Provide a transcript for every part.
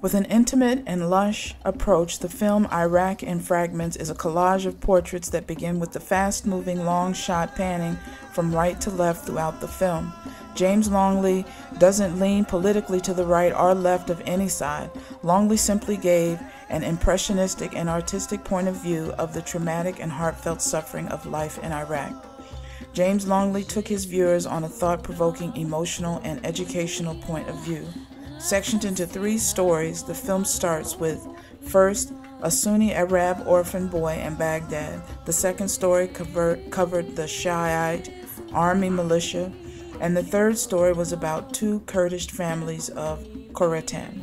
With an intimate and lush approach, the film Iraq in Fragments is a collage of portraits that begin with the fast-moving long shot panning from right to left throughout the film. James Longley doesn't lean politically to the right or left of any side. Longley simply gave an impressionistic and artistic point of view of the traumatic and heartfelt suffering of life in Iraq. James Longley took his viewers on a thought-provoking, emotional, and educational point of view. Sectioned into 3 stories, the film starts with, first, a Sunni Arab orphan boy in Baghdad. The second story covered the Shiite army militia, and the third story was about 2 Kurdish families of Khorasan.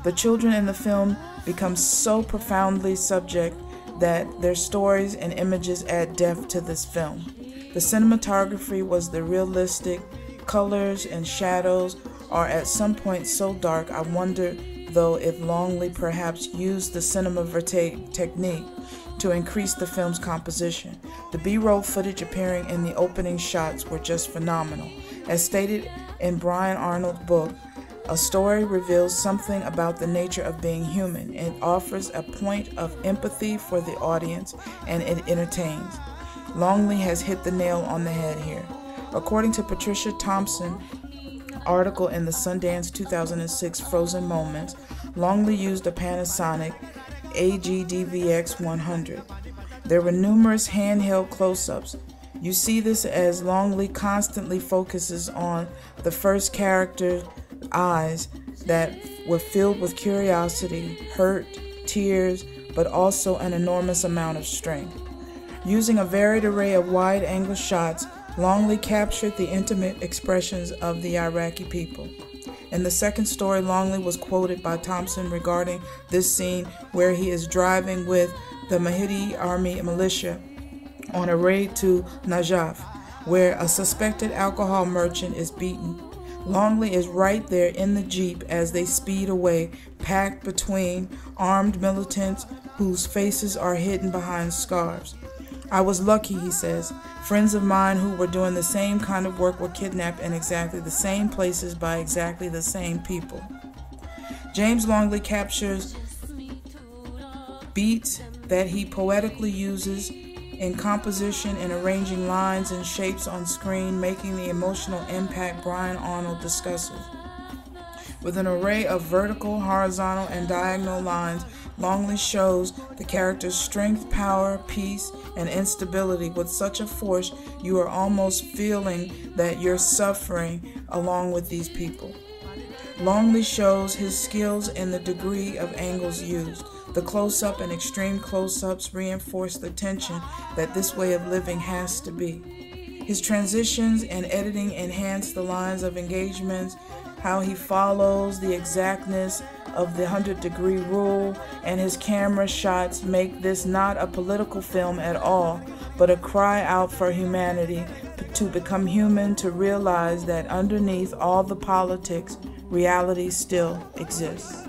The children in the film become so profoundly subject that their stories and images add depth to this film. The cinematography was the realistic. Colors and shadows are at some point so dark, I wonder, though, if Longley perhaps used the cinema verite technique to increase the film's composition. The B-roll footage appearing in the opening shots were just phenomenal. As stated in Brian Arnold's book, a story reveals something about the nature of being human. It offers a point of empathy for the audience, and it entertains. Longley has hit the nail on the head here. According to Patricia Thompson's article in the Sundance 2006 Frozen Moments, Longley used a Panasonic AGDVX 100. There were numerous handheld close-ups. You see this as Longley constantly focuses on the first character's eyes that were filled with curiosity, hurt, tears, but also an enormous amount of strength. Using a varied array of wide-angle shots, Longley captured the intimate expressions of the Iraqi people. In the second story, Longley was quoted by Thompson regarding this scene where he is driving with the Mahdi army militia on a raid to Najaf, where a suspected alcohol merchant is beaten. Longley is right there in the Jeep as they speed away, packed between armed militants whose faces are hidden behind scarves. I was lucky, he says. Friends of mine who were doing the same kind of work were kidnapped in exactly the same places by exactly the same people. James Longley captures beats that he poetically uses in composition and arranging lines and shapes on screen, making the emotional impact Brian Arnold discusses. With an array of vertical, horizontal, and diagonal lines, Longley shows the character's strength, power, peace, and instability with such a force you are almost feeling that you're suffering along with these people. Longley shows his skills in the degree of angles used. The close-up and extreme close-ups reinforce the tension that this way of living has to be. His transitions and editing enhance the lines of engagements, how he follows the exactness of the 100-degree rule, and his camera shots make this not a political film at all, but a cry out for humanity, to become human, to realize that underneath all the politics, reality still exists.